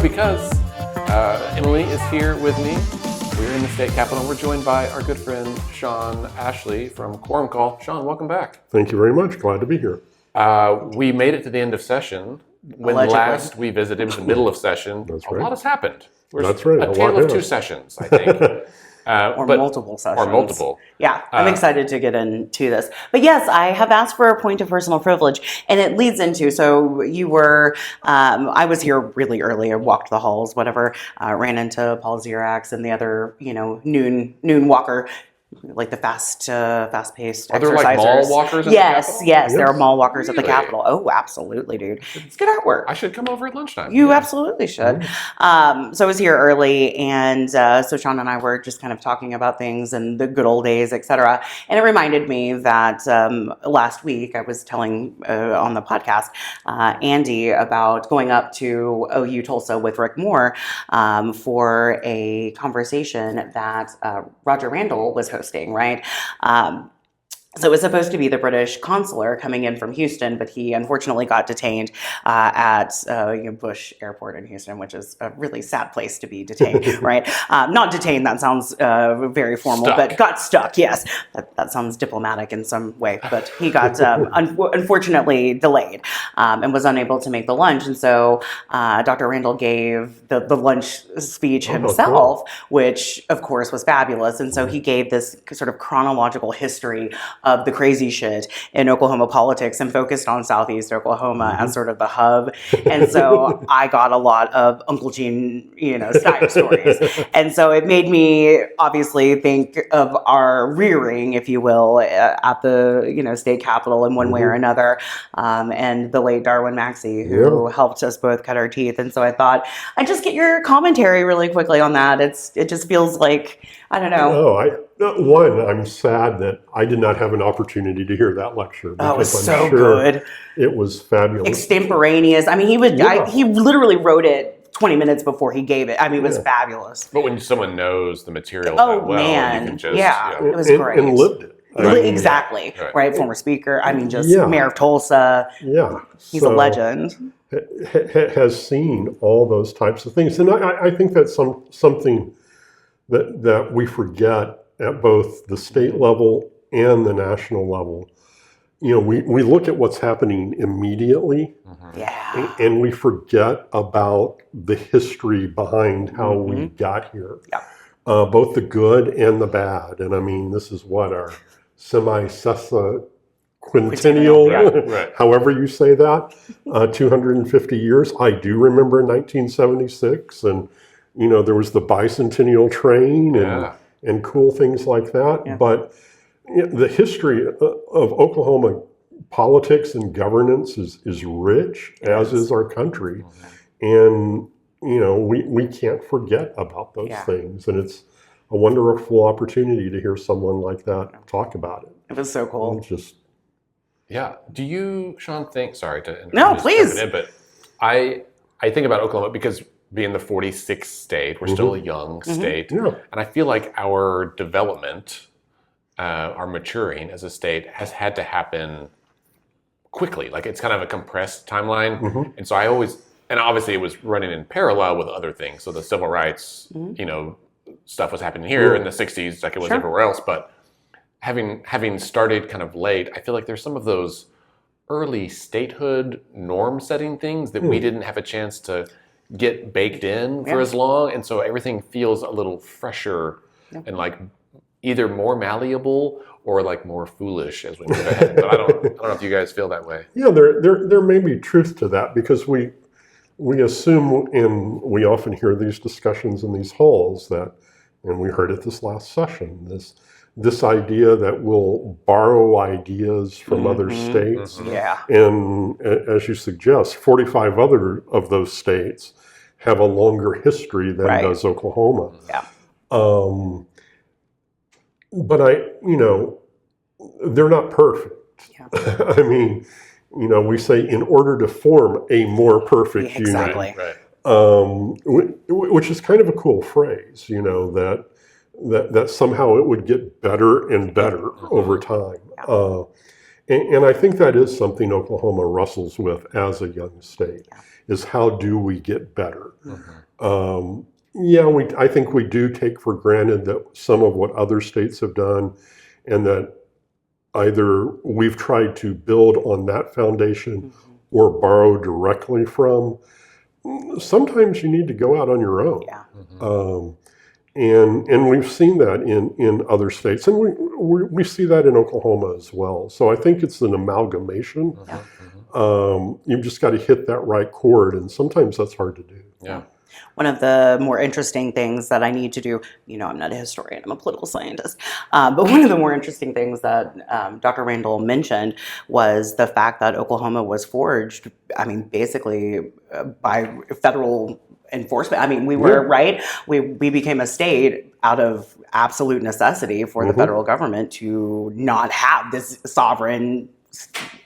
because Emily is here with me. We're in the state capitol. We're joined by our good friend Shawn Ashley from QuorumCall. Shawn, welcome back. Thank you very much. Glad to be here. We made it to the end of session. When Allegedly. last we visited, it was the middle of session. That's A right. lot has happened. That's right. A tale of two sessions, I think. Or multiple sessions. Or multiple. Yeah, I'm excited to get into this. But yes, I have asked for a point of personal privilege, and it leads into, so you were, I was here really early, I walked the halls, whatever, ran into Paul Xerax and the other, noon walker, like the fast-paced Are there like mall walkers at the Capitol? Yes, there are mall walkers at the Really? Capitol. Oh, absolutely, dude. It's good artwork. I should come over at lunchtime. You Yeah. absolutely should. So I was here early, and so Shawn and I were just kind of talking about things and the good old days, etc. And it reminded me that last week I was telling on the podcast Andy about going up to OU Tulsa with Rick Moore for a conversation that Roger Randall was hosting, right? So it was supposed to be the British consular coming in from Houston, but he unfortunately got detained at Bush Airport in Houston, which is a really sad place to be detained, right? Not detained, that sounds very formal, but got stuck, yes. That sounds diplomatic in some way, but he got unfortunately delayed and was unable to make the lunch. And so Dr. Randall gave the lunch speech himself, which of course was fabulous. And so he gave this sort of chronological history of the crazy shit in Oklahoma politics and focused on Southeast Oklahoma as sort of the hub. And so I got a lot of Uncle Gene, style stories. And so it made me obviously think of our rearing, if you will, at the, state capitol in one way or another. And the late Darwin Maxey, who helped us both cut our teeth. And so I thought I'd just get your commentary really quickly on that. It just feels like, I don't know. I'm sad that I did not have an opportunity to hear that lecture. Oh, it was I'm so sure good. It was fabulous. Extemporaneous. I mean, he literally wrote it 20 minutes before he gave it. I mean, it was fabulous. But when someone knows the material that well, man. you can just... It was great. And lived it. Exactly. Right. Former speaker. I mean, just mayor of Tulsa. Yeah. He's a legend. Has seen all those types of things. And I think that's something that we forget at both the state level and the national level. We look at what's happening immediately, and we forget about the history behind how we got here, both the good and the bad. And I mean, this is what our semi-sesquicentennial, however you say that, 250 years. I do remember 1976, and there was the bicentennial train and cool things like that. Yeah. But the history of Oklahoma politics and governance is rich, as is our country. And, we can't forget about those things. And it's a wonderful opportunity to hear someone like that talk about it. It was so cool. Do you, Shawn, think, sorry to interrupt. No, please. But I think about Oklahoma because being the 46th state, we're still a young state. Yeah. And I feel like our development, our maturing as a state has had to happen quickly. Like it's kind of a compressed timeline. And so and obviously it was running in parallel with other things. So the civil rights, stuff was happening here in the 60s like it was everywhere else. But having started kind of late, I feel like there's some of those early statehood norm setting things that we didn't have a chance to get baked in for as long, and so everything feels a little fresher and like either more malleable or like more foolish as we move ahead. But I don't know if you guys feel that way. Yeah, there may be truth to that because we assume, and we often hear these discussions in these halls that, and we heard it this last session, this idea that we'll borrow ideas from other states. And as you suggest, 45 other of those states have a longer history than does Oklahoma. But they're not perfect. I mean, we say in order to form a more perfect union, which is kind of a cool phrase, that somehow it would get better and better over time. And I think that is something Oklahoma wrestles with as a young state, is how do we get better? I think we do take for granted that some of what other states have done, and that either we've tried to build on that foundation or borrow directly from. Sometimes you need to go out on your own. And we've seen that in other states, and we see that in Oklahoma as well. So I think it's an amalgamation. You've just got to hit that right chord, and sometimes that's hard to do. One of the more interesting things that I need to do, I'm not a historian, I'm a political scientist, but one of the more interesting things that Dr. Randall mentioned was the fact that Oklahoma was forged, basically by federal enforcement. We were, right? We became a state out of absolute necessity for the federal government to not have this sovereign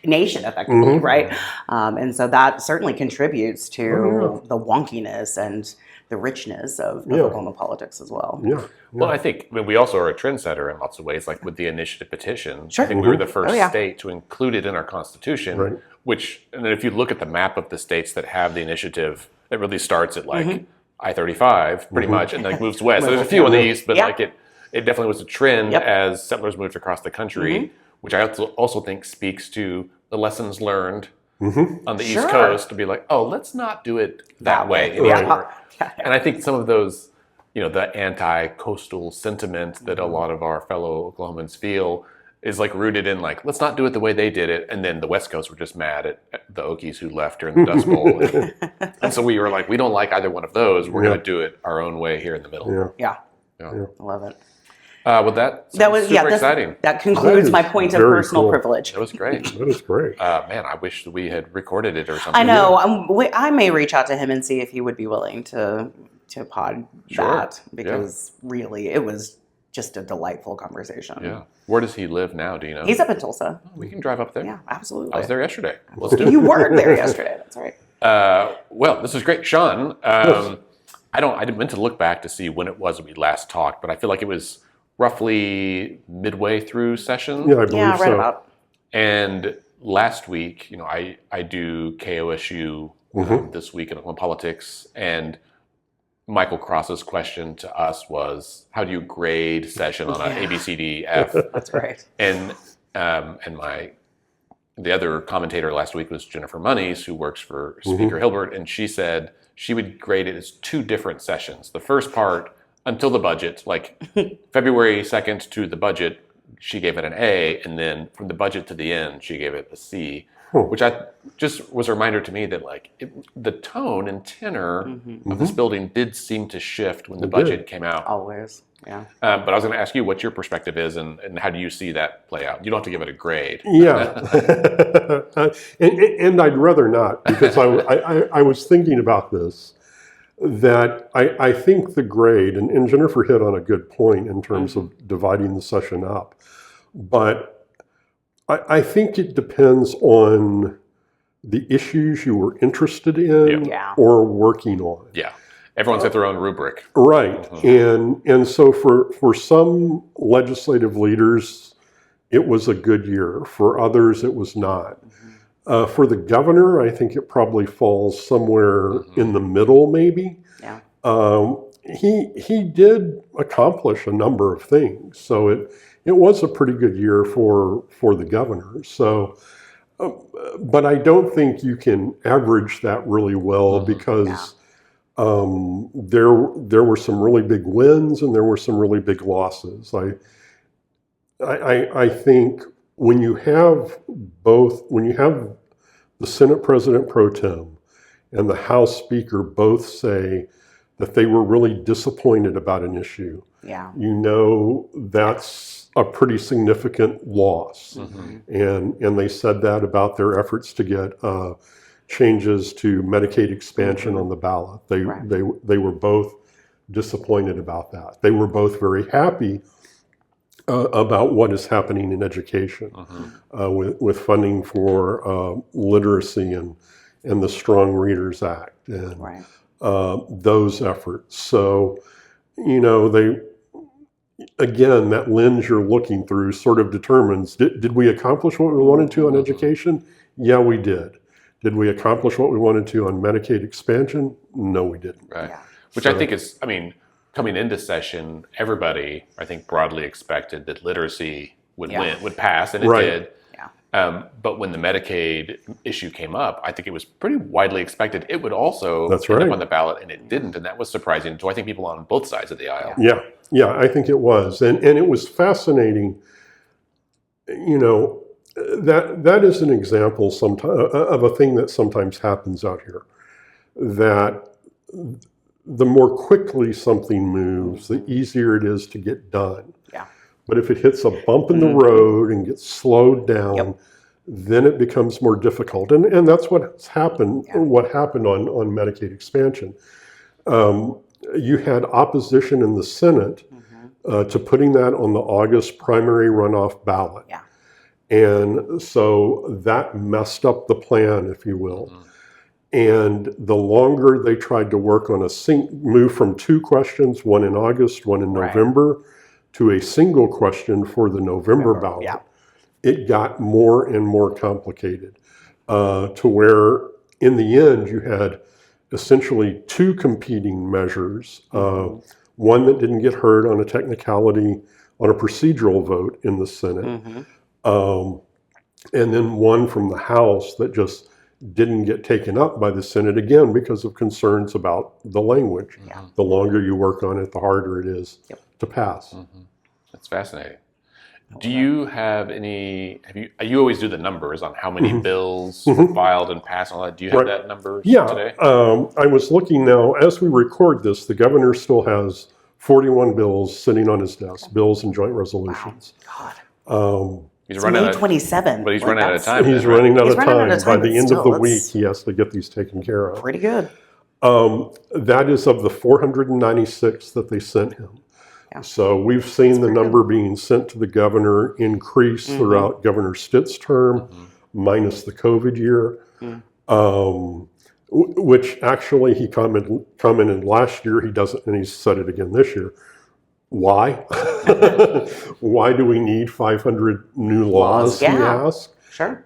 nation effectively, right? And so that certainly contributes to the wonkiness and the richness of Oklahoma politics as well. Well, I think we also are a trendsetter in lots of ways, like with the initiative petition. I think we were the first state to include it in our constitution, and then if you look at the map of the states that have the initiative, it really starts at like I-35 pretty much, and like moves west. So there's a few on the east, but like it definitely was a trend as settlers moved across the country, which I also think speaks to the lessons learned on the East Coast, to be like, oh, let's not do it that way anymore. And I think some of those, the anti-coastal sentiment that a lot of our fellow Oklahomans feel is like rooted in like, let's not do it the way they did it. And then the West Coast were just mad at the Okies who left during the Dust Bowl. And so we were like, we don't like either one of those. We're going to do it our own way here in the middle. I love it. Well, that was super exciting. That concludes my point of personal privilege. That was great. That is great. Man, I wish that we had recorded it or something. I know. I may reach out to him and see if he would be willing to pod that, because really it was just a delightful conversation. Yeah. Where does he live now? Do you know? He's up in Tulsa. We can drive up there. Yeah, absolutely. I was there yesterday. Let's do it. You were there yesterday. That's right. Well, this is great, Shawn. I didn't meant to look back to see when it was we last talked, but I feel like it was roughly midway through session. Yeah, I believe so. Right about. And last week, I do KOSU this week in Oklahoma politics, and Michael Cross's question to us was, how do you grade session on a ABCDF? That's right. And the other commentator last week was Jennifer Monies, who works for Speaker Hilbert, and she said she would grade it as two different sessions. The first part, until the budget, like February 2nd to the budget, she gave it an A, and then from the budget to the end, she gave it a C, which I just was a reminder to me that like the tone and tenor of this building did seem to shift when the budget came out. Always, yeah. But I was going to ask you what your perspective is, and how do you see that play out? You don't have to give it a grade. Yeah, and I'd rather not, because I was thinking about this, that I think the grade, and Jennifer hit on a good point in terms of dividing the session up, but I think it depends on the issues you were interested in or working on. Yeah, everyone's got their own rubric. Right, and so for some legislative leaders, it was a good year. For others, it was not. For the governor, I think it probably falls somewhere in the middle, maybe. Yeah. He did accomplish a number of things, so it was a pretty good year for the governor. So, but I don't think you can average that really well, because there were some really big wins and there were some really big losses. I think when you have the Senate President Pro Tem and the House Speaker both say that they were really disappointed about an issue, that's a pretty significant loss. And they said that about their efforts to get changes to Medicaid expansion on the ballot. They were both disappointed about that. They were both very happy about what is happening in education with funding for literacy and the Strong Readers Act and those efforts. So, again, that lens you're looking through sort of determines, did we accomplish what we wanted to on education? Yeah, we did. Did we accomplish what we wanted to on Medicaid expansion? No, we didn't. Right. Yeah. Which I think is, I mean, coming into session, everybody, I think, broadly expected that literacy would would pass, and it did. Yeah. But when the Medicaid issue came up, I think it was pretty widely expected it would also end up on the ballot, and it didn't, and that was surprising. So I think people on both sides of the aisle. Yeah, I think it was, and it was fascinating. You know, that is an example of a thing that sometimes happens out here. That the more quickly something moves, the easier it is to get done. Yeah. But if it hits a bump in the road and gets slowed down, then it becomes more difficult. And that's what's happened. What happened on Medicaid expansion? You had opposition in the Senate to putting that on the August primary runoff ballot. Yeah. And so that messed up the plan, if you will. And the longer they tried to work on move from 2 questions, one in August, one in November, to a single question for the November ballot, it got more and more complicated to where in the end you had essentially 2 competing measures, one that didn't get heard on a technicality, on a procedural vote in the Senate, and then one from the House that just didn't get taken up by the Senate, again, because of concerns about the language. The longer you work on it, the harder it is to pass. That's fascinating. Do you have any, you always do the numbers on how many bills were filed and passed and all that. Do you have that number today? I was looking now, as we record this, the governor still has 41 bills sitting on his desk, bills and joint resolutions. God. He's running out of 27. But he's running out of time. He's running out of time. By the end of the week, he has to get these taken care of. Pretty good. That is of the 496 that they sent him. So we've seen the number being sent to the governor increase throughout Governor Stitt's term, minus the COVID year, which actually he commented last year. He doesn't, and he said it again this year. Why? Why do we need 500 new laws? He asked. Sure.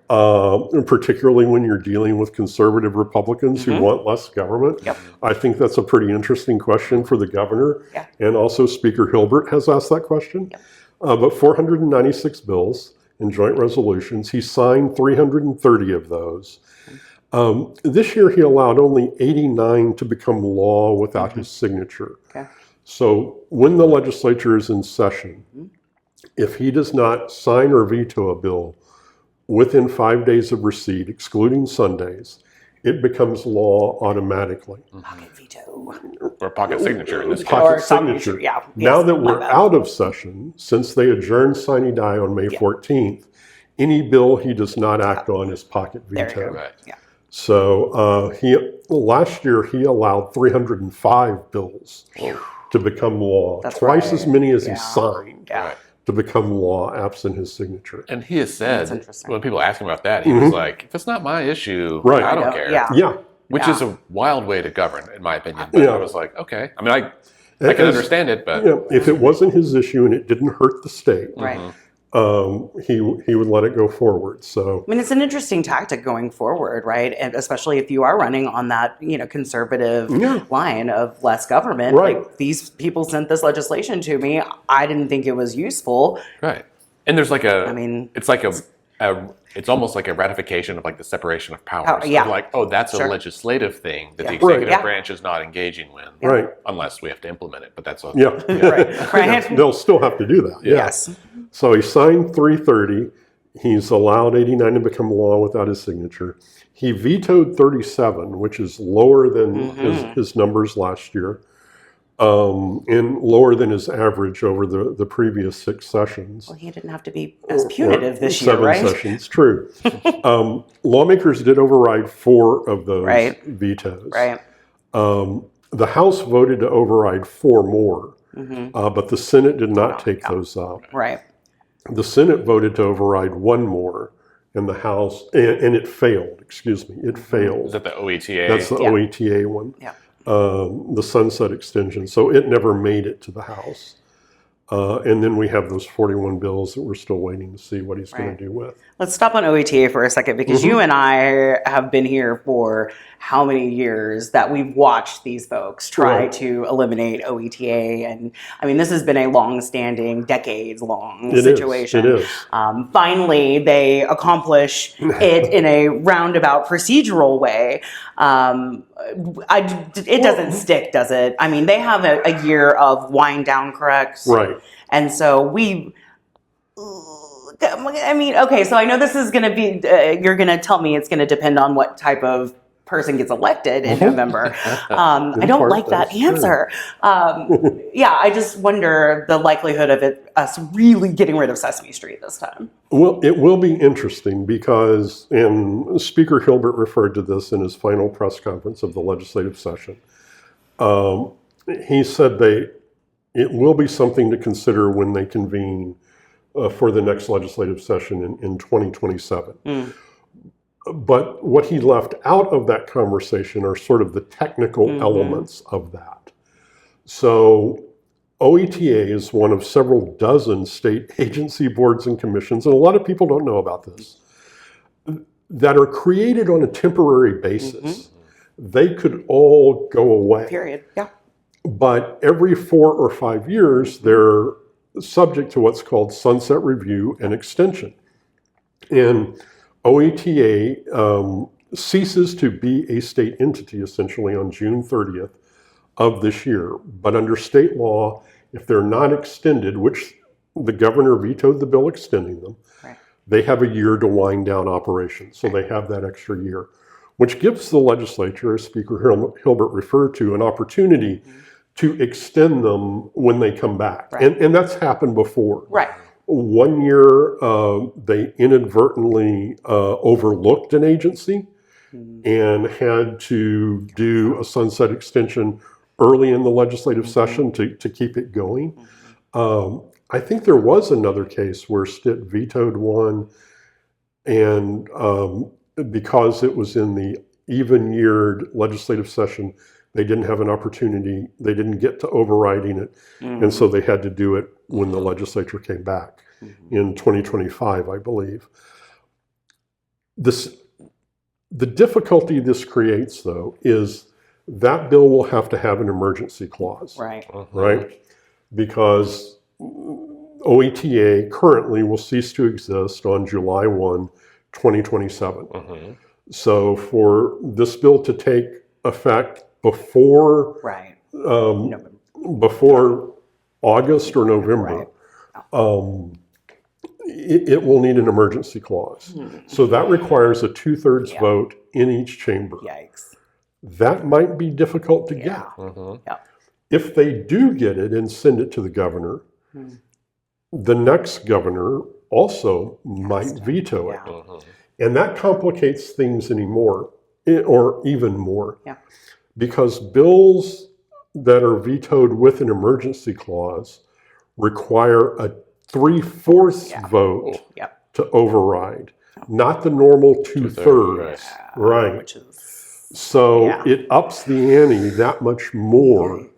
Particularly when you're dealing with conservative Republicans who want less government. I think that's a pretty interesting question for the governor. And also Speaker Hilbert has asked that question. But 496 bills and joint resolutions. He signed 330 of those. This year he allowed only 89 to become law without his signature. So when the legislature is in session, if he does not sign or veto a bill within 5 days of receipt, excluding Sundays, it becomes law automatically. Pocket veto. Or pocket signature in this case. Pocket signature. Now that we're out of session, since they adjourned sine die on May 14th, any bill he does not act on is pocket veto. So last year he allowed 305 bills to become law, twice as many as he signed to become law absent his signature. And he has said, when people ask him about that, he was like, if it's not my issue, I don't care. Which is a wild way to govern, in my opinion. But I was like, okay. I mean, I can understand it, but... if it wasn't his issue and it didn't hurt the state, he would let it go forward. So I mean, it's an interesting tactic going forward, right? And especially if you are running on that, conservative line of less government. Like, these people sent this legislation to me. I didn't think it was useful. Right. And there's like it's like it's almost like a ratification of like the separation of powers. Like, oh, that's a legislative thing that the executive branch is not engaging with. Unless we have to implement it, but that's a... They'll still have to do that. Yes. So he signed 330. He's allowed 89 to become law without his signature. He vetoed 37, which is lower than his numbers last year, and lower than his average over the previous 6 sessions. Well, he didn't have to be as punitive this year, right? 7 sessions, true. Lawmakers did override 4 of those vetoes. The House voted to override 4 more, but the Senate did not take those up. The Senate voted to override 1 more, and the House, and it failed, it failed. Is that the OETA? That's the OETA one. The sunset extension. So it never made it to the House. And then we have those 41 bills that we're still waiting to see what he's going to do with. Let's stop on OETA for a second, because you and I have been here for how many years that we've watched these folks try to eliminate OETA. And I mean, this has been a long-standing, decades-long situation. It is. Finally, they accomplish it in a roundabout procedural way. It doesn't stick, does it? I mean, they have a year of wind down, correct? Right. And so I mean, okay, so I know this is going to be, you're going to tell me it's going to depend on what type of person gets elected in November. I don't like that answer. Yeah, I just wonder the likelihood of us really getting rid of Sesame Street this time. Well, it will be interesting because, and Speaker Hilbert referred to this in his final press conference of the legislative session. He said it will be something to consider when they convene for the next legislative session in 2027. But what he left out of that conversation are sort of the technical elements of that. So OETA is one of several dozen state agency boards and commissions, and a lot of people don't know about this, that are created on a temporary basis. They could all go away. Period. Yeah. But every 4 or 5 years, they're subject to what's called sunset review and extension. And OETA ceases to be a state entity essentially on June 30th of this year. But under state law, if they're not extended, which the governor vetoed the bill extending them, they have a year to wind down operations. So they have that extra year, which gives the legislature, as Speaker Hilbert referred to, an opportunity to extend them when they come back. And that's happened before. Right. 1 year, they inadvertently overlooked an agency and had to do a sunset extension early in the legislative session to keep it going. I think there was another case where Stitt vetoed one, and because it was in the even-yeared legislative session, they didn't have an opportunity, they didn't get to overriding it, and so they had to do it when the legislature came back in 2025, I believe. The difficulty this creates, though, is that bill will have to have an emergency clause. Right? Because OETA currently will cease to exist on July 1, 2027. So for this bill to take effect before before August or November, it will need an emergency clause. So that requires a 2/3 vote in each chamber. Yikes. That might be difficult to get. If they do get it and send it to the governor, the next governor also might veto it. And that complicates things anymore, or even more. Because bills that are vetoed with an emergency clause require a 3/4 vote to override, not the normal 2/3. Right. So it ups the ante that much more.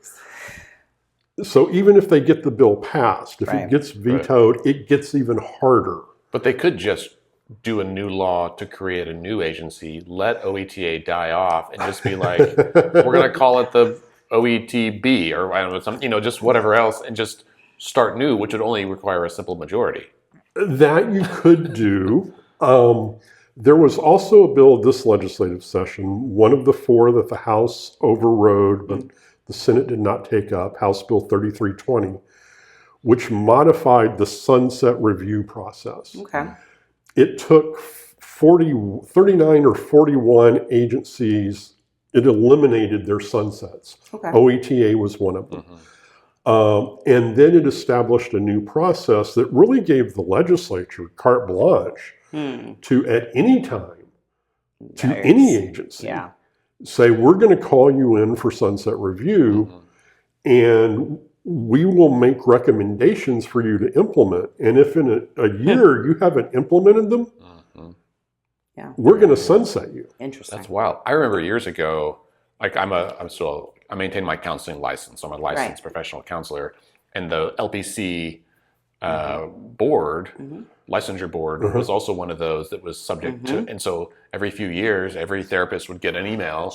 So even if they get the bill passed, if it gets vetoed, it gets even harder. But they could just do a new law to create a new agency, let OETA die off, and just be like, we're going to call it the OETB, or I don't know, some, just whatever else, and just start new, which would only require a simple majority. That you could do. There was also a bill this legislative session, one of the 4 that the House overrode, but the Senate did not take up, House Bill 3320, which modified the sunset review process. It took 39 or 41 agencies, it eliminated their sunsets. OETA was one of them. And then it established a new process that really gave the legislature carte blanche to, at any time, to any agency, say, we're going to call you in for sunset review, and we will make recommendations for you to implement. And if in a year you haven't implemented them, we're going to sunset you. Interesting. That's wild. I remember years ago, like I maintain my counseling license. I'm a licensed professional counselor. and the LPC board, licensure board, was also one of those that was subject to, and so every few years, every therapist would get an email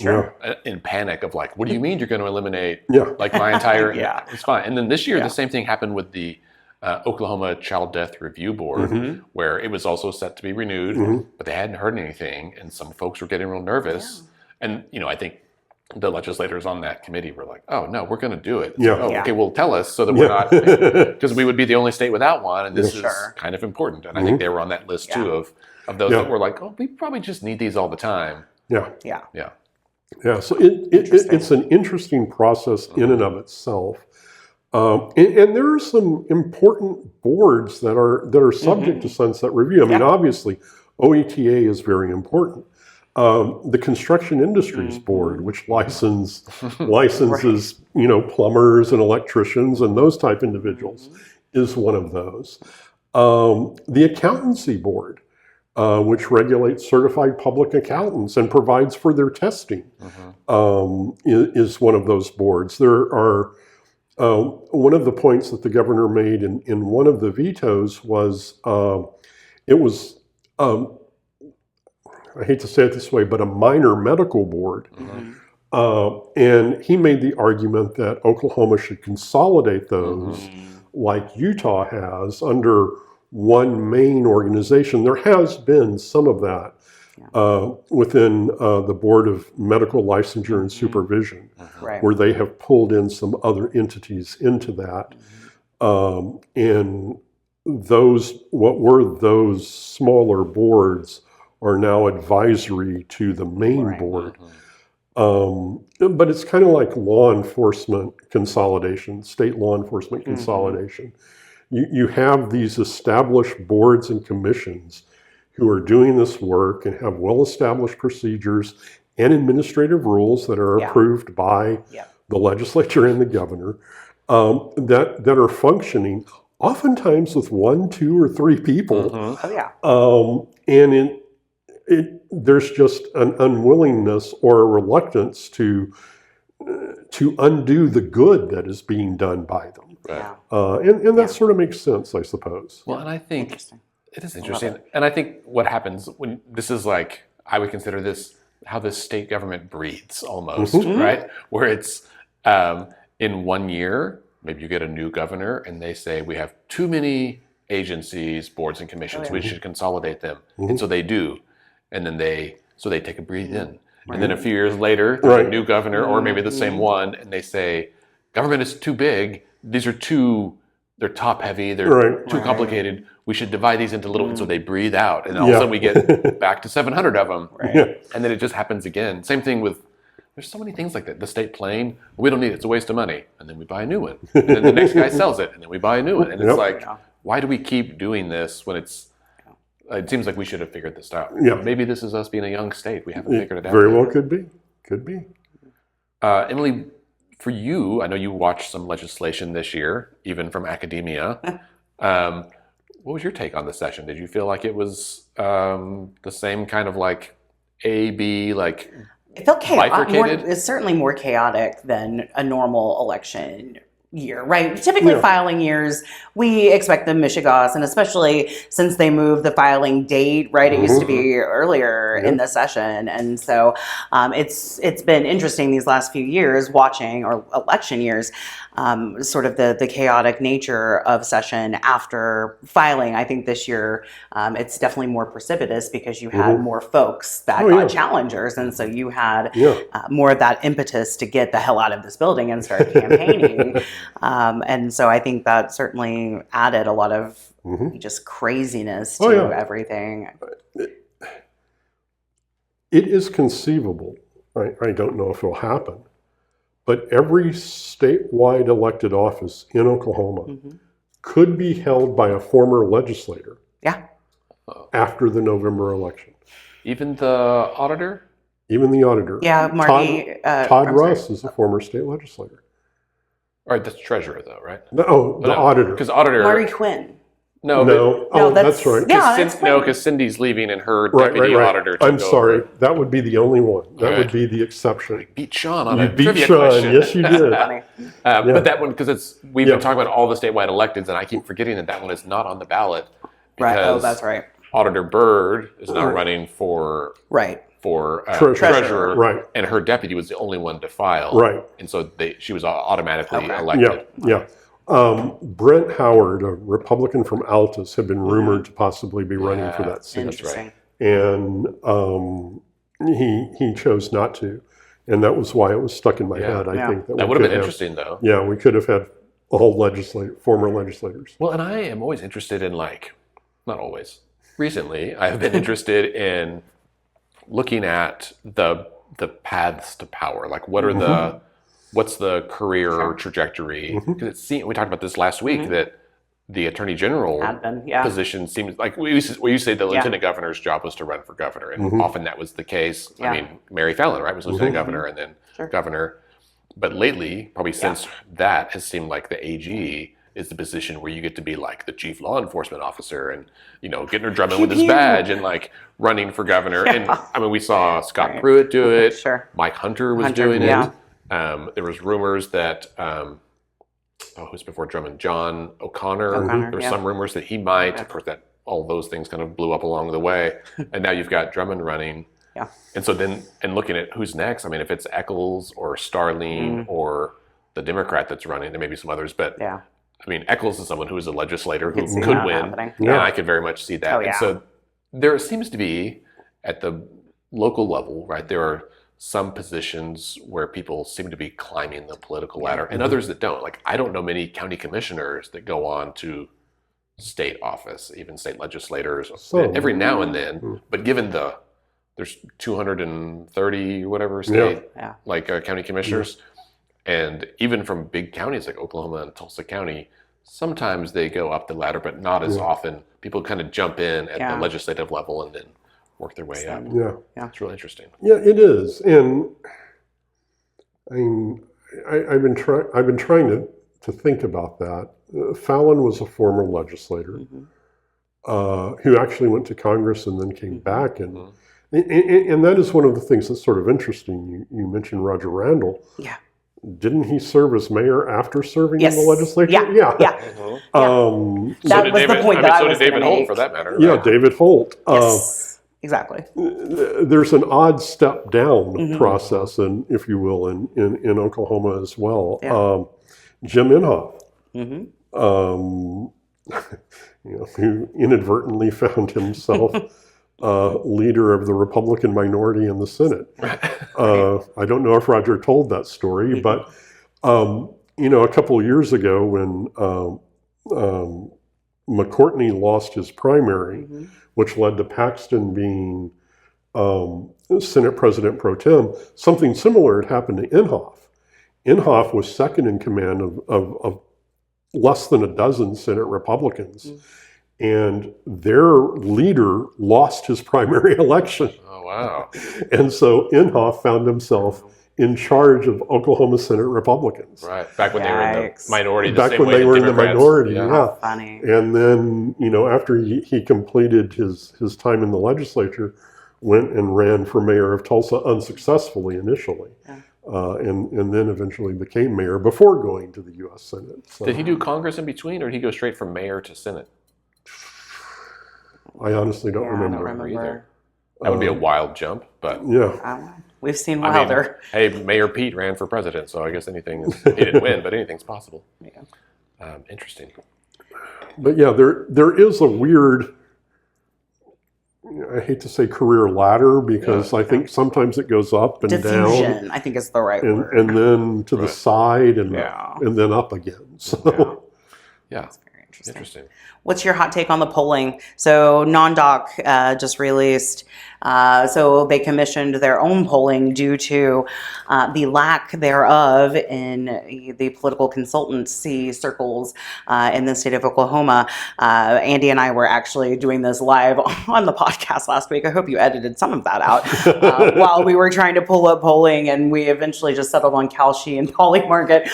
in panic of like, what do you mean you're going to eliminate like my entire, it's fine. And then this year, the same thing happened with the Oklahoma Child Death Review Board, where it was also set to be renewed, but they hadn't heard anything, and some folks were getting real nervous. And, you know, I think the legislators on that committee were like, oh, no, we're going to do it. Okay, well, tell us so that we're not, because we would be the only state without one, and this is kind of important. And I think they were on that list, too, of those that were like, oh, we probably just need these all the time. Yeah, so it's an interesting process in and of itself. And there are some important boards that are subject to sunset review. I mean, obviously, OETA is very important. The Construction Industries Board, which licenses you know, plumbers and electricians and those type individuals, is one of those. The Accountancy Board, which regulates certified public accountants and provides for their testing, is one of those boards. There are one of the points that the governor made in one of the vetoes was it was. I hate to say it this way, but a minor medical board. And he made the argument that Oklahoma should consolidate those like Utah has under one main organization. There has been some of that within the Board of Medical Licensure and Supervision, where they have pulled in some other entities into that. And those, what were those smaller boards, are now advisory to the main board. But it's kind of like law enforcement consolidation, state law enforcement consolidation. You have these established boards and commissions who are doing this work and have well-established procedures and administrative rules that are approved by the legislature and the governor that are functioning, oftentimes with 1, 2, or 3 people. And there's just an unwillingness or a reluctance to undo the good that is being done by them. And that sort of makes sense, I suppose. Well, and I think it is interesting. And I think what happens when this is like, I would consider this how the state government breathes almost, right? Where it's in 1 year, maybe you get a new governor and they say, we have too many agencies, boards, and commissions. We should consolidate them. And so they do. And then they take a breathe in. And then a few years later, there's a new governor, or maybe the same one, and they say, government is too big. These are they're top heavy. They're too complicated. We should divide these into little. And so they breathe out. And all of a sudden we get back to 700 of them. And then it just happens again. Same thing with, there's so many things like that. The state plane, we don't need it. It's a waste of money. And then we buy a new one. And then the next guy sells it. And then we buy a new one. And it's like, why do we keep doing this when it seems like we should have figured this out. Maybe this is us being a young state. We haven't figured it out. Very well could be. Could be. Emily, for you, I know you watched some legislation this year, even from academia. What was your take on the session? Did you feel like it was the same kind of like A, B, like it felt chaotic. It's certainly more chaotic than a normal election year, right? Typically filing years, we expect them mishigas, and especially since they moved the filing date, right? It used to be earlier in the session. And so it's been interesting these last few years watching, or election years, sort of the chaotic nature of session after filing. I think this year it's definitely more precipitous because you had more folks that got challengers. And so you had more of that impetus to get the hell out of this building and start campaigning. And so I think that certainly added a lot of just craziness to everything. It is conceivable, I don't know if it'll happen, but every statewide elected office in Oklahoma could be held by a former legislator after the November election. Even the auditor? Even the auditor. Yeah, Marty. Todd Russ is a former state legislator. All right, that's treasurer though, right? No, the auditor. Because auditor. Marty Quinn. No, No. No, That's right. Yeah, that's no, because Cindy's leaving and her Right, deputy right. auditor took I'm sorry. over. That would be the only one. That Okay. would be the exception. Beat Shawn on You a beat trivia Shawn. question. Yes, you did. funny. But that one, because we've Yeah. been talking about all the statewide electeds, and I keep forgetting that one is not on the ballot. Right. Oh, because that's right. Auditor Byrd is not running for Right. treasurer, Right. and her deputy was the only one to file. Right. And so she was automatically Okay. elected. Yeah. Brent Howard, a Republican from Altus, had been rumored to possibly be running for that seat. That's right. And he chose not to. And that was why it was stuck in my head. I think that would have been interesting, though. Yeah, we could have had all former legislators. Well, and I am always interested in, not always, recently, I have been interested in looking at the paths to power. Like, what are what's the career trajectory? Because we talked about this last week, that the attorney general position seems like we used to say the lieutenant governor's job was to run for governor, and often that was the case. I mean, Mary Fallon, right, was lieutenant governor and then governor. But lately, probably since that, has seemed like the AG is the position where you get to be like the chief law enforcement officer and, getting her drumming with his badge and running for governor. And I mean, we saw Scott Pruitt do it. Sure. Mike Hunter was doing it. There was rumors that, who's before Drummond? John O'Connor. There were some rumors that he might. Of course, that all those things kind of blew up along the way. And now you've got Drummond running. Yeah. And so then, and looking at who's next, I mean, if it's Eccles or Starling or the Democrat that's running, there may be some others, but I mean, Eccles is someone who is a legislator who could win. And I could very much see that. And so there seems to be, at the local level, right, there are some positions where people seem to be climbing the political ladder and others that don't. Like, I don't know many county commissioners that go on to state office, even state legislators, every now and then. But given there's 230 or whatever state, county commissioners, and even from big counties like Oklahoma and Tulsa County, sometimes they go up the ladder, but not as often. People kind of jump in at the legislative level and then work their way up. Yeah. It's really interesting. Yeah, it is. And I mean, I've been trying to think about that. Fallon was a former legislator who actually went to Congress and then came back. And that is one of the things that's sort of interesting. You mentioned Roger Randall. Yeah. Didn't he serve as mayor after serving in the legislature? Yeah. That was the point that I was so did David Holt, make. for that matter. Yeah, David Holt. Yes, exactly. There's an odd step down process, if you will, in Oklahoma as well. Jim Inhofe, who inadvertently found himself leader of the Republican minority in the Senate. I don't know if Roger told that story, but a couple of years ago when McCourtney lost his primary, which led to Paxton being Senate President pro tem, something similar had happened to Inhofe. Inhofe was second in command of less than a dozen Senate Republicans. And their leader lost his primary election. Oh, wow. And so Inhofe found himself in charge of Oklahoma Senate Republicans. Right. Back when they were in the minority. Back when they were in the minority, yeah. Funny. And then, after he completed his time in the legislature, went and ran for mayor of Tulsa unsuccessfully initially. And then eventually became mayor before going to the U.S. Senate. So, did he do Congress in between, or did he go straight from mayor to Senate? I honestly don't remember. I don't remember either. That would be a wild jump, but we've seen wilder. Hey, Mayor Pete ran for president, so I guess he didn't win, but anything's possible. Interesting. But there is a weird, I hate to say career ladder, because I think sometimes it goes up and Diffusion, down. I think is the right word. And then to the side and then up again. So That's very interesting. Interesting. What's your hot take on the polling? So non-doc just released So they commissioned their own polling due to the lack thereof in the political consultancy circles in the state of Oklahoma. Andy and I were actually doing this live on the podcast last week. I hope you edited some of that out while we were trying to pull up polling, and we eventually just settled on Kalshi and Polymarket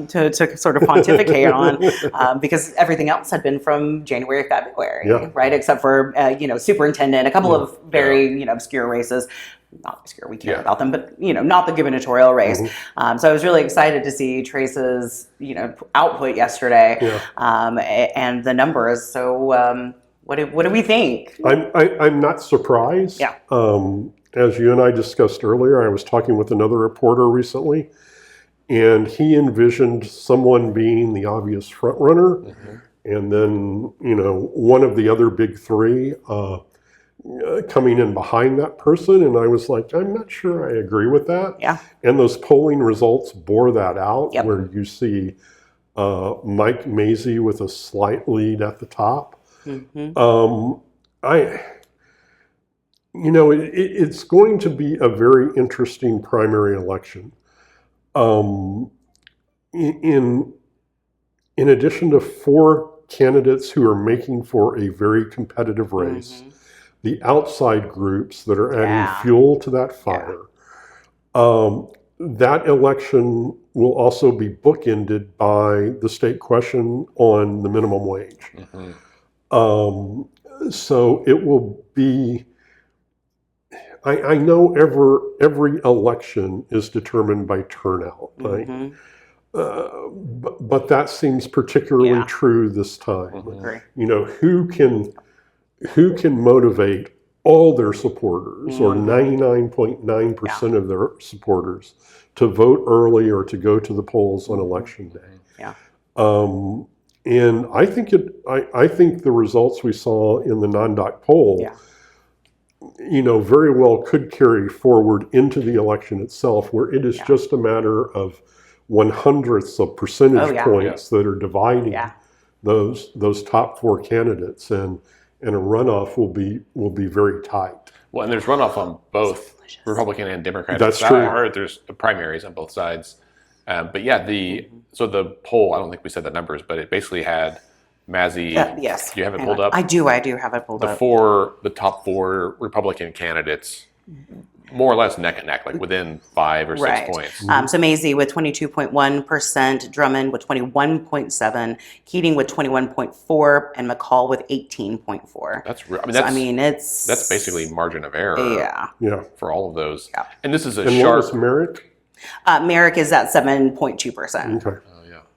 to sort of pontificate on because everything else had been from January, February, right? Except for superintendent, a couple of very obscure races. Not obscure, we care about them, but not the gubernatorial race. So I was really excited to see Trace's output yesterday and the numbers. So what do we think? I'm not surprised. Yeah. As you and I discussed earlier, I was talking with another reporter recently, and he envisioned someone being the obvious front runner, and then one of the other big three coming in behind that person. And I was like, I'm not sure I agree with that. Yeah. And those polling results bore that out, where you see Mike Mazzei with a slight lead at the top. It's going to be a very interesting primary election. In addition to 4 candidates who are making for a very competitive race, the outside groups that are adding fuel to that fire, that election will also be bookended by the state question on the minimum wage. So it will be, I know every election is determined by turnout, right? But that seems particularly true this time. Who can motivate all their supporters, or 99.9% of their supporters, to vote early or to go to the polls on election day? And I think the results we saw in the non-doc poll, very well could carry forward into the election itself, where it is just a matter of 1/100ths of percentage points that are dividing those top 4 candidates, and a runoff will be very tight. Well, and there's runoff on both Republican and Democratic That's sides. true. I heard there's primaries on both sides. But yeah, so the poll, I don't think we said the numbers, but it basically had Mazzei. Yes. Do you have it pulled up? I do have it pulled up. The top 4 Republican candidates, more or less neck and neck, like within 5 or 6 points. So Mazzei with 22.1%, Drummond with 21.7%, Keating with 21.4%, and McCall with 18.4%. That's basically margin of error. For all of those. Yeah. And this is a sharp. What was Merrick? Merrick is at 7.2%. Okay.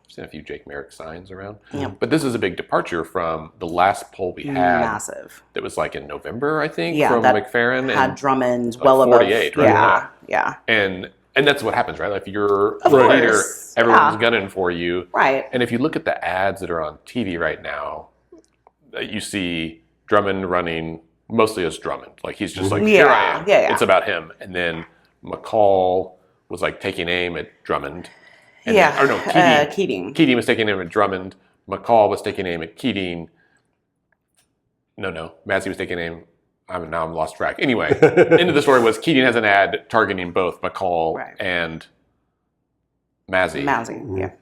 I've seen a few Jake Merrick signs around. But this is a big departure from the last poll we had. Massive. That was like in November, I think, from McFerrin. Had Drummond well above 48, right? Yeah. And that's what happens, right? Like, if you're the leader, everyone's gunning for you. Right. And if you look at the ads that are on TV right now, you see Drummond running mostly as Drummond. Like, he's just like, here I am. It's about him. And then McCall was like taking aim at Drummond. Keating. Keating was taking aim at Drummond. McCall was taking aim at Keating. No. Mazzei was taking aim. I'm lost track. Anyway, end of the story was Keating has an ad targeting both McCall and Mazzei.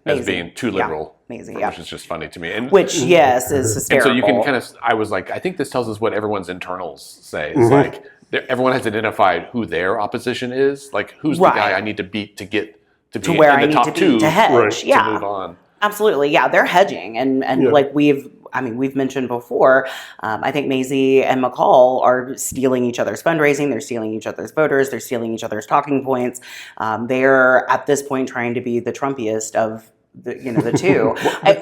As being too liberal. Which is just funny to me. And, which, is hysterical. And so you can I was like, I think this tells us what everyone's internals say. It's like, everyone has identified who their opposition is. Like, who's the guy I need to beat to get to be where in I the top need to 2 be to hedge. to move on. Absolutely. Yeah, they're hedging. And like we've mentioned before, I think Mazzei and McCall are stealing each other's fundraising. They're stealing each other's voters. They're stealing each other's talking points. They're at this point trying to be the Trumpiest of the two.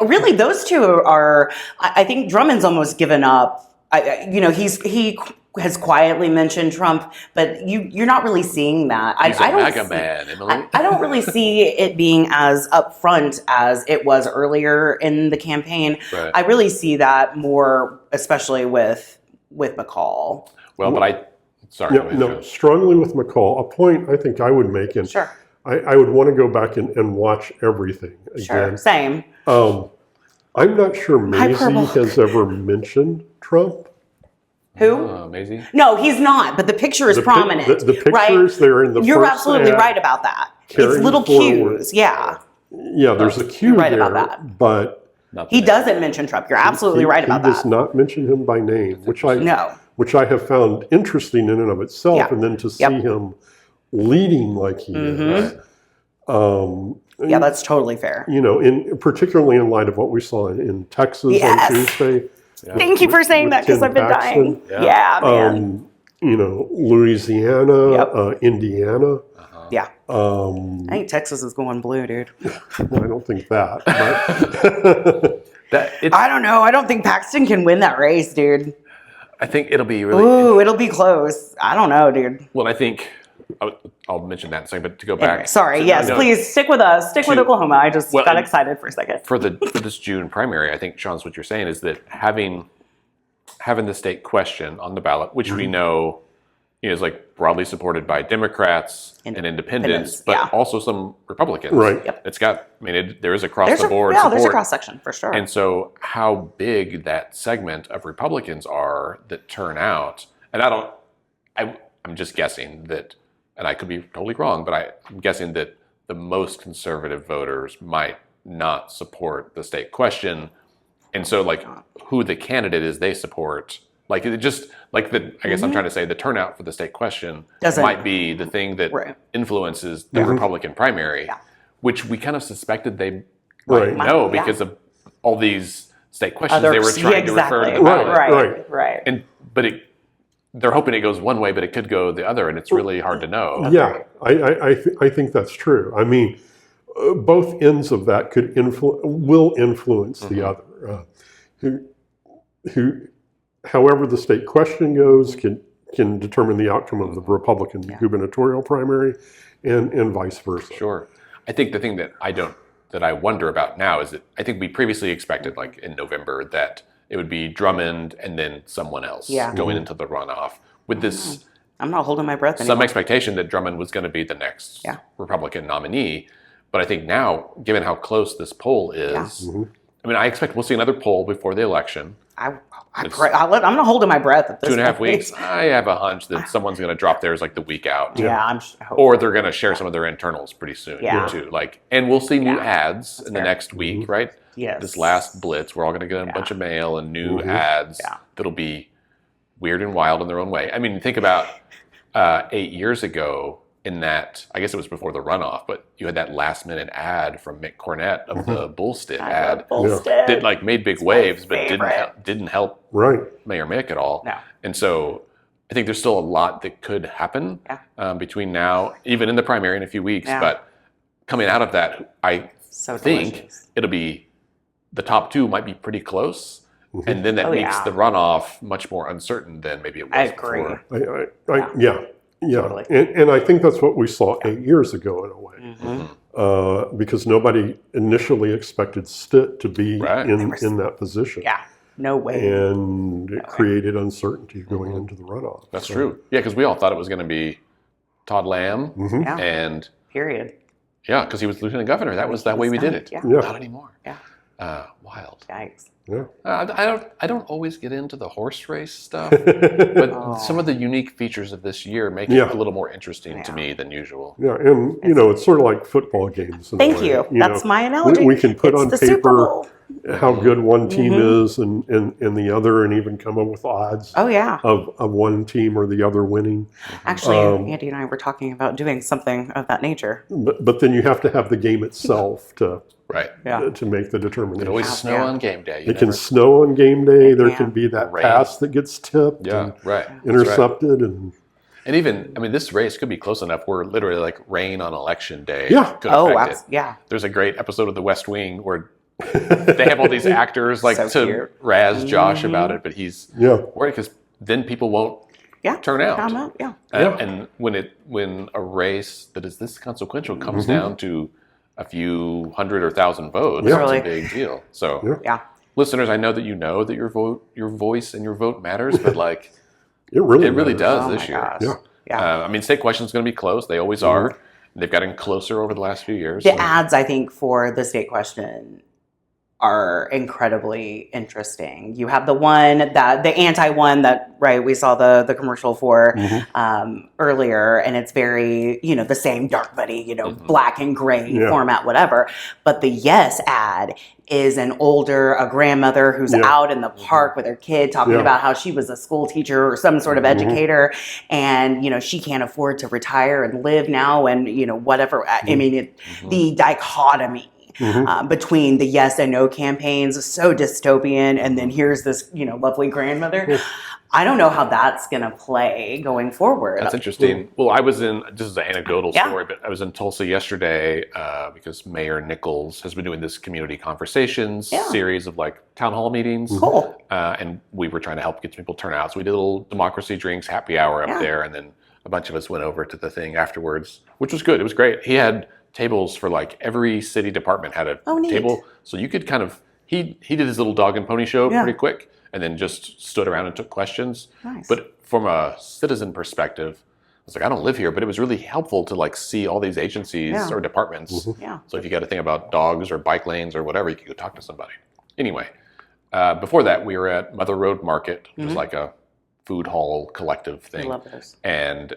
Really, those two are, I think Drummond's almost given up. He has quietly mentioned Trump, but you're not really seeing that. He's a MAGA man, Emily. I don't really see it being as upfront as it was earlier in the campaign. Right. I really see that more, especially with McCall. Well, but strongly with McCall. A point I think I would make, and I would want to go back and watch everything again. Sure, same. I'm not sure Mazzei has ever mentioned Trump. Who? Maisie? No, he's not, but the picture is prominent. The pictures right? there in the You're first absolutely ad right about that. It's carrying little forward. cues. Yeah. Yeah, there's a cue You're right there, about that. but He doesn't mention Trump. You're absolutely right about he does that. not mention him by name, which I have found interesting in and of itself, Yeah. and then to see him leading like he is. Yeah, that's totally fair. You know, particularly in light of what we saw in Texas on Tuesday. Thank you for saying that, because I've been dying. Yeah, man. You know, Louisiana, Indiana. Yeah. I think Texas is going blue, dude. Well, I don't think that. But I don't know. I don't think Paxton can win that race, dude. I think it'll be really... Ooh, it'll be close. I don't know, dude. Well, I think... I'll mention that in a second, but to go back... Anyway, sorry, yes, please stick with us. Stick with Oklahoma. I just got excited for a second. For this June primary, I think, Sean, what you're saying is that having the state question on the ballot, which we know is like broadly supported by Democrats and independents, but also some Republicans. Right. Yep. It's got, there is across the board support. There's a cross section for sure. And so how big that segment of Republicans are that turn out, and I'm just guessing that, and I could be totally wrong, but I'm guessing that the most conservative voters might not support the state question. And so like who the candidate is they support, like it just like I guess I'm trying to say the turnout for the state question might be the thing that influences the Republican primary, which we kind of suspected they might know because of all these state questions they were trying to refer to the ballot. Right. But they're hoping it goes one way, but it could go the other, and it's really hard to know. Yeah, I think that's true. I mean, both ends of that will influence the other. However the state question goes can determine the outcome of the Republican gubernatorial primary, and vice versa. Sure. I think the thing that I wonder about now is that I think we previously expected, like in November, that it would be Drummond and then someone else going into the runoff. With this, I'm not holding my breath anymore. Some expectation that Drummond was going to be the next Republican nominee. But I think now, given how close this poll is, I mean, I expect we'll see another poll before the election. I'm not holding my breath at this 2.5 weeks. I have a hunch that someone's going to drop theirs like the week out. Yeah, or they're going to share some of their internals pretty soon too. And we'll see new ads in the next week, right? Yes. This last blitz, we're all going to get a bunch of mail and new ads that'll be weird and wild in their own way. I mean, think about 8 years ago. In that, I guess it was before the runoff, but you had that last minute ad from Mick Cornett of the Bullstead ad that made big waves, but didn't help Mayor Mick at all. No. And so I think there's still a lot that could happen between now, even in the primary in a few weeks. But coming out of that, I think it'll be the top two might be pretty close. And then that makes the runoff much more uncertain than maybe it was before. Yeah, totally. And I think that's what we saw 8 years ago in a way, because nobody initially expected Stitt to be in that position. Yeah, no way. And it created uncertainty going into the runoff. That's true. Yeah, because we all thought it was going to be Todd Lamb and period. Yeah, because he was lieutenant governor. That was that way we did it. Yeah. Not anymore. Yeah. Wild. Yikes. Yeah. I don't always get into the horse race stuff, but some of the unique features of this year make it a little more interesting to me than usual. Yeah, and it's sort of like football games. Thank you. That's my analogy. We can put on paper how good one team is and the other, and even come up with odds of one team or the other winning. Actually, Andy and I were talking about doing something of that nature. But then you have to have the game itself to make the determination. It always snow on game day. It can snow on game day. There can be that pass that gets tipped and intercepted. And even, I mean, this race could be close enough where literally like rain on election day could affect it. There's a great episode of The West Wing where they have all these actors like to razz Josh about it, but he's worried because then people won't turn out. And when a race that is this consequential comes down to a few hundred or thousand votes, it's a big deal. So listeners, I know that your voice and your vote matters, but like it really does this year. I mean, state questions going to be close. They always are. They've gotten closer over the last few years. The ads, I think, for the state question are incredibly interesting. You have the anti-one that, right, we saw the commercial for earlier, and it's very, the same dark money, black and gray format, whatever. But the yes ad is a grandmother who's out in the park with her kid talking about how she was a school teacher or some sort of educator, and, she can't afford to retire and live now, and, whatever. I mean, the dichotomy between the yes and no campaigns, so dystopian, and then here's this, lovely grandmother. I don't know how that's going to play going forward. That's interesting. Well, I was this is an anecdotal story, but I was in Tulsa yesterday because Mayor Nichols has been doing this community conversations series of like town hall meetings. Cool. And we were trying to help get people turn out. So we did a little democracy drinks happy hour up there. And then a bunch of us went over to the thing afterwards, which was good. It was great. He had tables for like every city department had a table. So you could kind of, he did his little dog and pony show pretty quick and then just stood around and took questions. Nice. But from a citizen perspective, I was like, I don't live here, but it was really helpful to like see all these agencies or departments. So if you got a thing about dogs or bike lanes or whatever, you could go talk to somebody. Anyway, before that, we were at Mother Road Market, which is like a food hall collective thing. I love those. And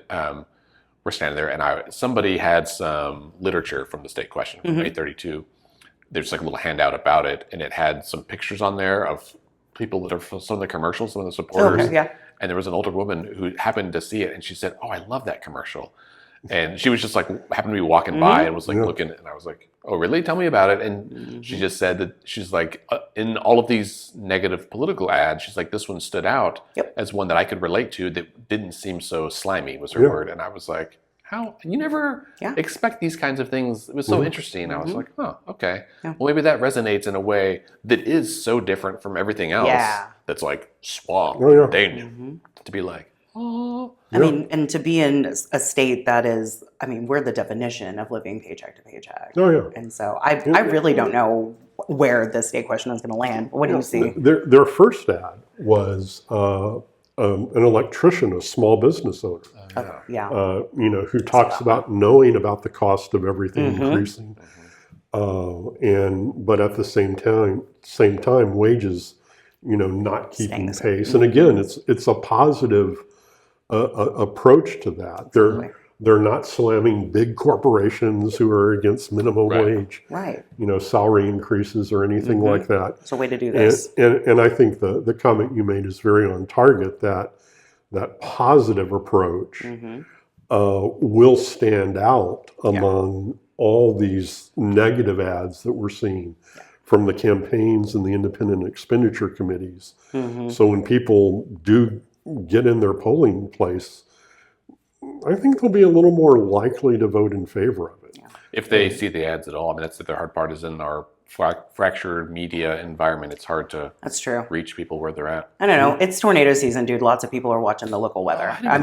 we're standing there, and somebody had some literature from the state question from 832. There's like a little handout about it, and it had some pictures on there of people that are from some of the commercials, some of the supporters. And there was an older woman who happened to see it, and she said, "Oh, I love that commercial." And she was just like, happened to be walking by and was like looking, and I was like, "Oh, really? Tell me about it." And she just said that she's like, in all of these negative political ads, she's like, this one stood out as one that I could relate to that didn't seem so slimy, was her word. And I was like, how? You never expect these kinds of things. It was so interesting. I was like, oh, okay. Well, maybe that resonates in a way that is so different from everything else that's like swamped, danger, to be like, oh. I mean, and to be in a state that is, I mean, we're the definition of living paycheck to paycheck. And so I really don't know where the state question is going to land. What do you see? Their first ad was an electrician, a small business owner. Who talks about knowing about the cost of everything increasing, but at the same time, wages, not keeping pace. And again, it's a positive approach to that. They're not slamming big corporations who are against minimum wage, salary increases or anything like that. It's a way to do this. And I think the comment you made is very on target, that positive approach will stand out among all these negative ads that we're seeing from the campaigns and the independent expenditure committees. So when people do get in their polling place, I think they'll be a little more likely to vote in favor of it. If they see the ads at all. I mean, that's the hard part is in our fractured media environment, it's hard to reach people where they're at. I don't know. It's tornado season, dude. Lots of people are watching the local weather. You're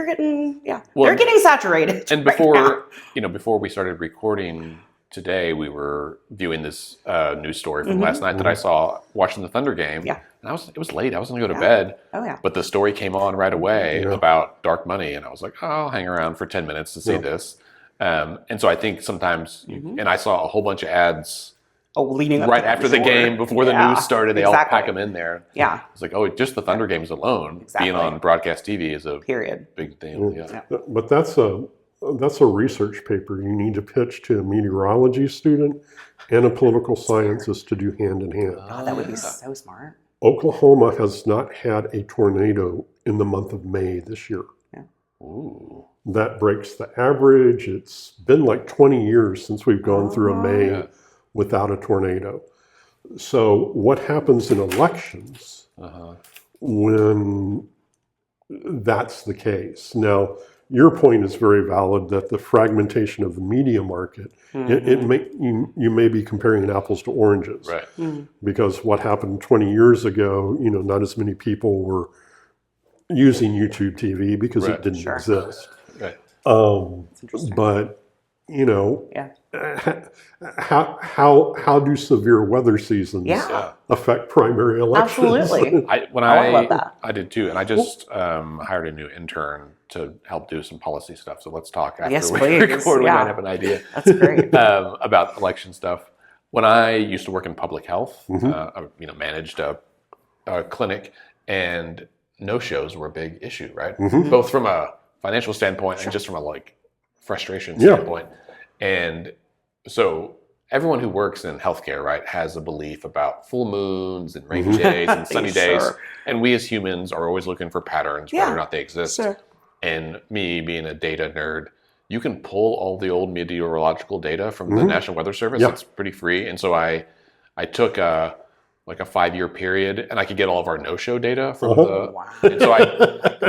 getting, they're getting saturated. And before, before we started recording today, we were viewing this news story from last night that I saw watching the Thunder game. And it was late. I was going to go to bed. But the story came on right away about dark money. And I was like, oh, I'll hang around for 10 minutes to see this. And so I think sometimes, and I saw a whole bunch of ads leading up right after the game, before the news started, they all pack them in there. Yeah. It's like, oh, just the Thunder games alone, being on broadcast TV is a big deal. But that's a research paper you need to pitch to a meteorology student and a political scientist to do hand in hand. Oh, that would be so smart. Oklahoma has not had a tornado in the month of May this year. Ooh. That breaks the average. It's been like 20 years since we've gone through a May without a tornado. So what happens in elections when that's the case? Now, your point is very valid that the fragmentation of the media market, you may be comparing apples to oranges. Right. Because what happened 20 years ago, not as many people were using YouTube TV because it didn't exist. Right. But you know, Yeah. how do severe weather seasons affect primary elections? Absolutely. I love that. I did too, and I just hired a new intern to help do some policy stuff. So let's talk after Yes, we please. record. We Yeah. might have an idea. That's great. About election stuff. When I used to work in public health, I managed a clinic, and no-shows were a big issue, right? Both from a financial standpoint and just from a frustration standpoint. And so everyone who works in healthcare, right, has a belief about full moons and rainy days and sunny days. And we as humans are always looking for patterns, whether or not they exist. Sure. And me being a data nerd, you can pull all the old meteorological data from the National Weather Service. It's pretty free. And so I took a 5-year period, and I could get all of our no-show data from and so I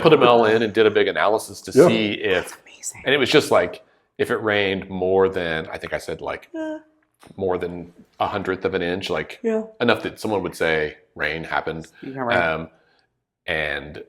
put them all in and did a big analysis to see if, and it was just like, if it rained more than, I think I said more than 1/100 of an inch, enough that someone would say rain happened. And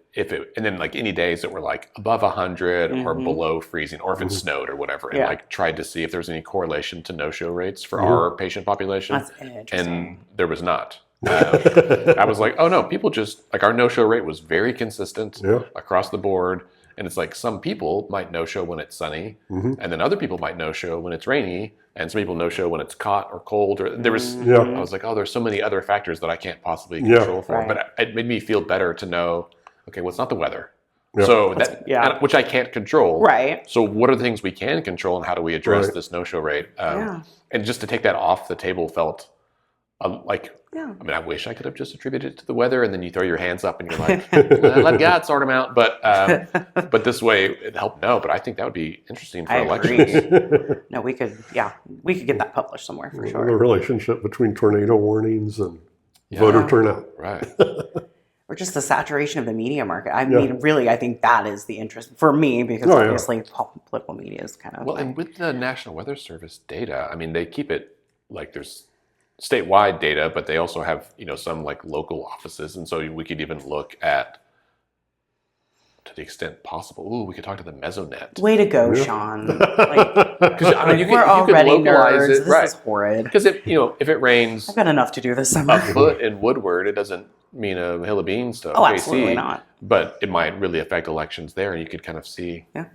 then any days that were above 100 or below freezing, or if it snowed or whatever, and tried to see if there was any correlation to no-show rates for our patient population. That's interesting. And there was not. I was like, oh no, people just our no-show rate was very consistent across the board. And it's some people might no-show when it's sunny, and then other people might no-show when it's rainy, and some people no-show when it's hot or cold. Or there was, I was like, oh, there's so many other factors that I can't possibly control for. But it made me feel better to know, okay, well, it's not the weather. So which I can't control. Right. So what are the things we can control, and how do we address this no-show rate? And just to take that off the table felt I mean, I wish I could have just attributed it to the weather, and then you throw your hands up and you're like, let God sort them out. But this way it helped know. But I think that would be interesting for elections. No, we could get that published somewhere for sure. The relationship between tornado warnings and voter turnout. Right. Or just the saturation of the media market. I mean, really, I think that is the interest for me, because obviously political media is kind of... Well, and with the National Weather Service data, I mean, they keep it there's statewide data, but they also have, some local offices. And so we could even look at, to the extent possible, we could talk to the Mesonet. Way to go, Shawn. Because we're already nerds. This is horrid. Because if it rains, I've got enough to do this summer. A foot in Woodward, it doesn't mean a hill of beans to OKC. Absolutely not. But it might really affect elections there, and you could kind of see. Yeah.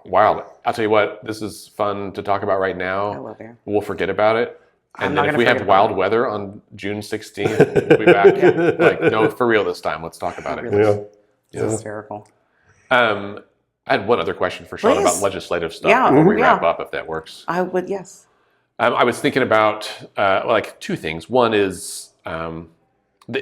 Wild. I'll tell you what, this is fun to talk about right now. I love it. We'll forget about it. And then if we have wild weather on June 16th, we'll be back. No, for real this time. Let's talk about it. It's hysterical. I had one other question for Shawn about legislative stuff before we wrap up, if that works. I would, yes. I was thinking about two things. One is the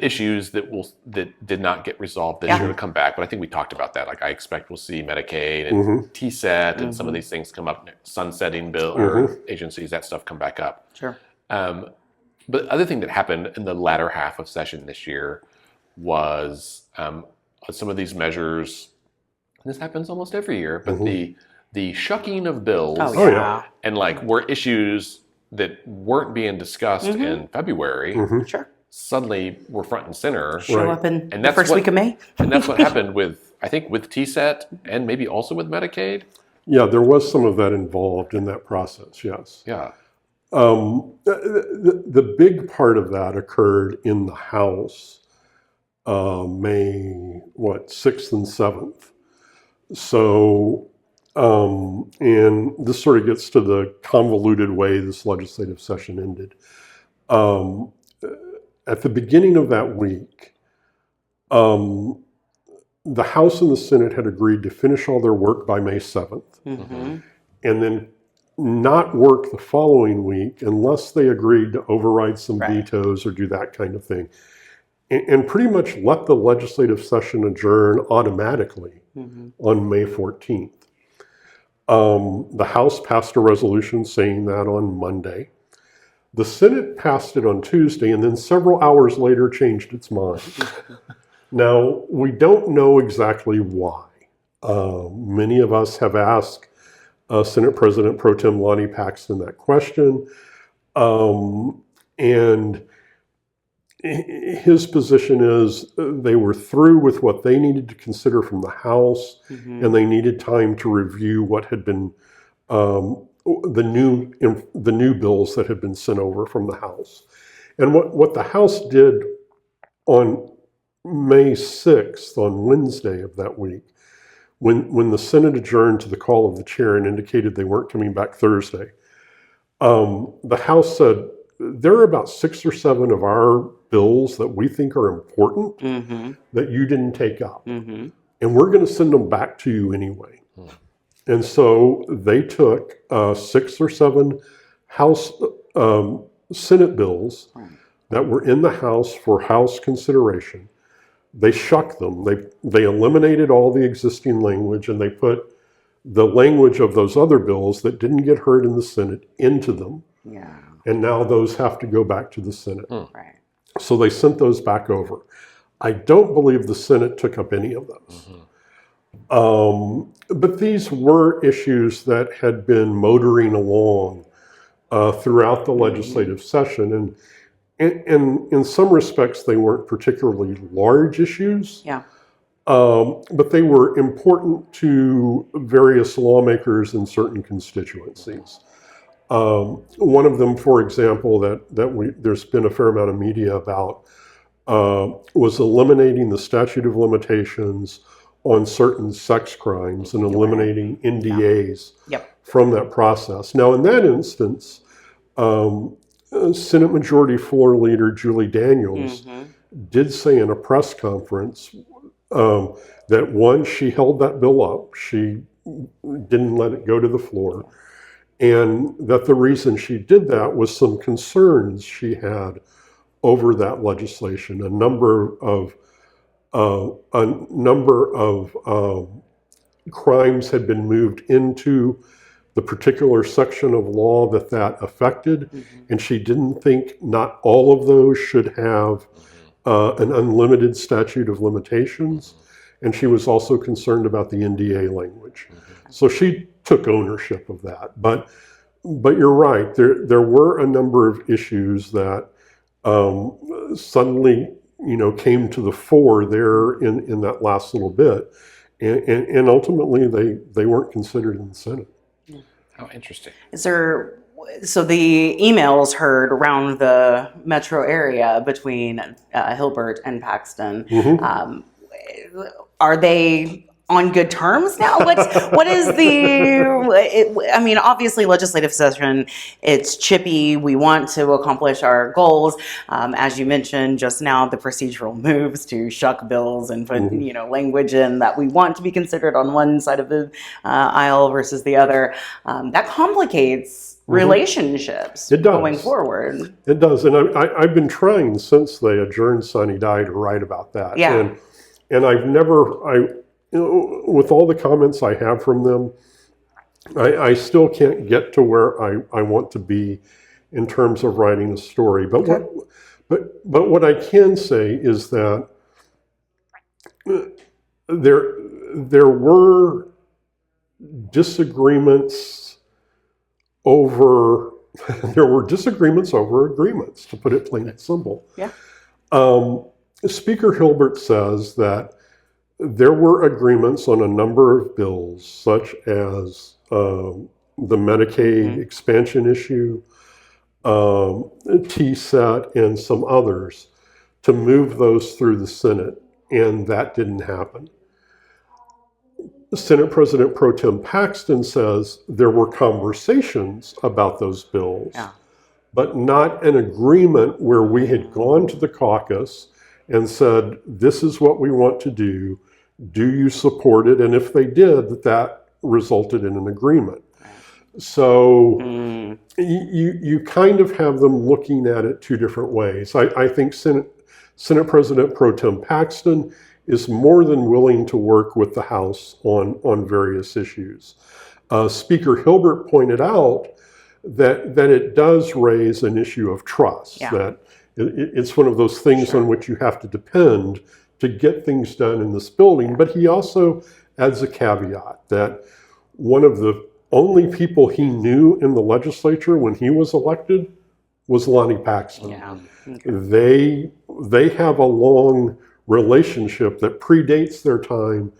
issues that did not get resolved this year to come back, but I think we talked about that. I expect we'll see Medicaid and TSET and some of these things come up, sunsetting bill or agencies, that stuff come back up. Sure. But the other thing that happened in the latter half of session this year was some of these measures, and this happens almost every year, but the shucking of bills and were issues that weren't being discussed in February. Suddenly we're front and center. Show up in the first week of May. And that's what happened with TSET and maybe also with Medicaid. Yeah, there was some of that involved in that process, yes. Yeah. The big part of that occurred in the House May 6th and 7th. So, and this sort of gets to the convoluted way this legislative session ended. At the beginning of that week, the House and the Senate had agreed to finish all their work by May 7th, and then not work the following week unless they agreed to override some vetoes or do that kind of thing, and pretty much let the legislative session adjourn automatically on May 14th. The House passed a resolution saying that on Monday. The Senate passed it on Tuesday, and then several hours later changed its mind. Now, we don't know exactly why. Many of us have asked Senate President Pro Tem Lonnie Paxton that question, and his position is they were through with what they needed to consider from the House, and they needed time to review what had been the new bills that had been sent over from the House. And what the House did on May 6th, on Wednesday of that week, when the Senate adjourned to the call of the chair and indicated they weren't coming back Thursday, the House said, there are about 6 or 7 of our bills that we think are important that you didn't take up. And we're going to send them back to you anyway. And so they took 6 or 7 House Senate bills that were in the House for House consideration. They shucked them. They eliminated all the existing language, and they put the language of those other bills that didn't get heard in the Senate into them. Yeah. And now those have to go back to the Senate. Right. So they sent those back over. I don't believe the Senate took up any of those. But these were issues that had been motoring along throughout the legislative session. And in some respects, they weren't particularly large issues. Yeah. But they were important to various lawmakers in certain constituencies. One of them, for example, there's been a fair amount of media about was eliminating the statute of limitations on certain sex crimes and eliminating NDAs from that process. Now, in that instance, Senate Majority Floor Leader Julie Daniels did say in a press conference that, one, she held that bill up. She didn't let it go to the floor. And that the reason she did that was some concerns she had over that legislation. A number of crimes had been moved into the particular section of law that affected, and she didn't think not all of those should have an unlimited statute of limitations, and she was also concerned about the NDA language. So she took ownership of that. But you're right, there were a number of issues that suddenly came to the fore there in that last little bit, and ultimately they weren't considered in the Senate. How interesting. So the emails heard around the metro area between Hilbert and Paxton, are they on good terms now? What is I mean, obviously legislative session, it's chippy. We want to accomplish our goals. As you mentioned just now, the procedural moves to shuck bills and put, language in that we want to be considered on one side of the aisle versus the other. That complicates relationships going forward. It does. And I've been trying since they adjourned Sunny Dye to write about that. Yeah. And I've never, with all the comments I have from them, I still can't get to where I want to be in terms of writing a story. But what I can say is that there were disagreements over agreements, to put it plain and simple. Yeah. Speaker Hilbert says that there were agreements on a number of bills, such as the Medicaid expansion issue, TSET, and some others, to move those through the Senate, and that didn't happen. Senate President Pro Tem Paxton says there were conversations about those bills, but not an agreement where we had gone to the caucus and said, this is what we want to do. Do you support it? And if they did, that resulted in an agreement. So you kind of have them looking at it two different ways. I think Senate President Pro Tem Paxton is more than willing to work with the House on various issues. Speaker Hilbert pointed out that it does raise an issue of trust, that it's one of those things on which you have to depend to get things done in this building. But he also adds a caveat that one of the only people he knew in the legislature when he was elected was Lonnie Paxton. Yeah. Okay. They have a long relationship that predates their time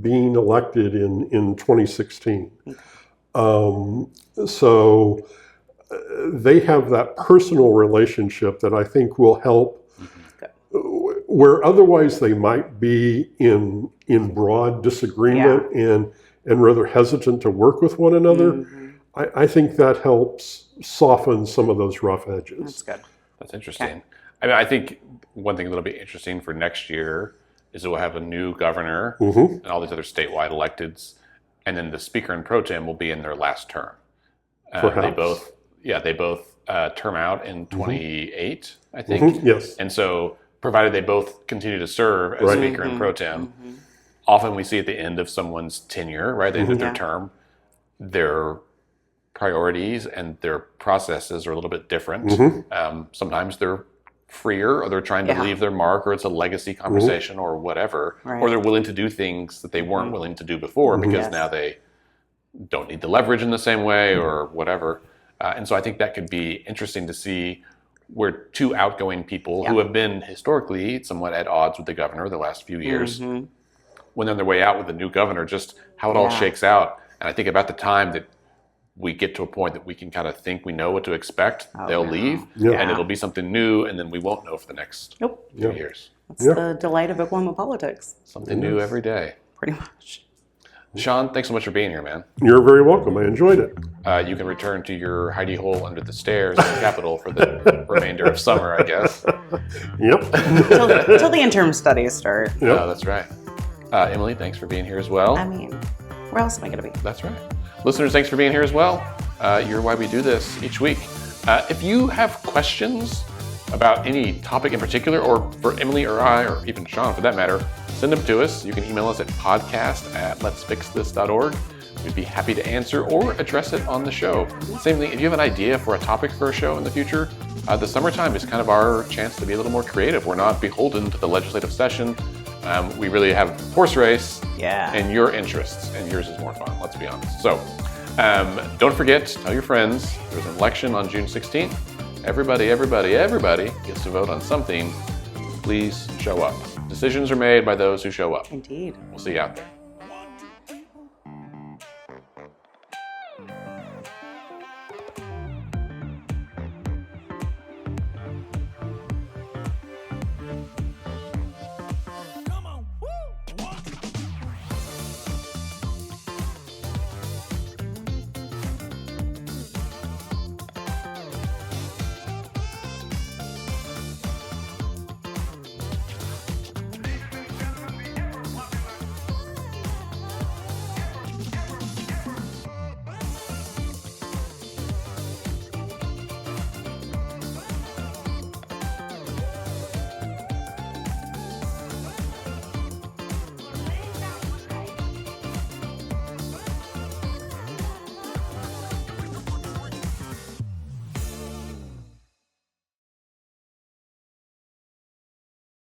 being elected in 2016. So they have that personal relationship that I think will help where otherwise they might be in broad disagreement and rather hesitant to work with one another. I think that helps soften some of those rough edges. That's good. That's interesting. Okay. I mean, I think one thing that'll be interesting for next year is that we'll have a new governor and all these other statewide electeds, and then the speaker and pro tem will be in their last term. They both term out in 28, I think. Yes. And so, provided they both continue to serve as speaker and pro tem, often we see at the end of someone's tenure, right, the end of their term, their priorities and their processes are a little bit different. Sometimes they're freer, or they're trying to leave their mark, or it's a legacy conversation or whatever, or they're willing to do things that they weren't willing to do before because now they don't need the leverage in the same way or whatever. And so I think that could be interesting to see where two outgoing people who have been historically somewhat at odds with the governor the last few years, when they're on their way out with a new governor, just how it all shakes out. And I think about the time that we get to a point that we can kind of think we know what to expect, they'll leave, and it'll be something new, and then we won't know for the next few years. That's the delight of Oklahoma politics. Something new every day. Pretty much. Shawn, thanks so much for being here, man. You're very welcome. I enjoyed it. You can return to your hidey hole under the stairs in the Capitol for the remainder of summer, I guess. Till the interim studies start. That's right. Emily, thanks for being here as well. I mean, where else am I going to be? That's right. Listeners, thanks for being here as well. You're why we do this each week. If you have questions about any topic in particular, or for Emily or I, or even Shawn for that matter, send them to us. You can email us at podcast@letsfixthis.org. We'd be happy to answer or address it on the show. Same thing, if you have an idea for a topic for a show in the future, the summertime is kind of our chance to be a little more creative. We're not beholden to the legislative session. We really have horse race in your interests, and yours is more fun, let's be honest. So don't forget, tell your friends, there's an election on June 16th. Everybody gets to vote on something. Please show up. Decisions are made by those who show up. Indeed. We'll see you out there.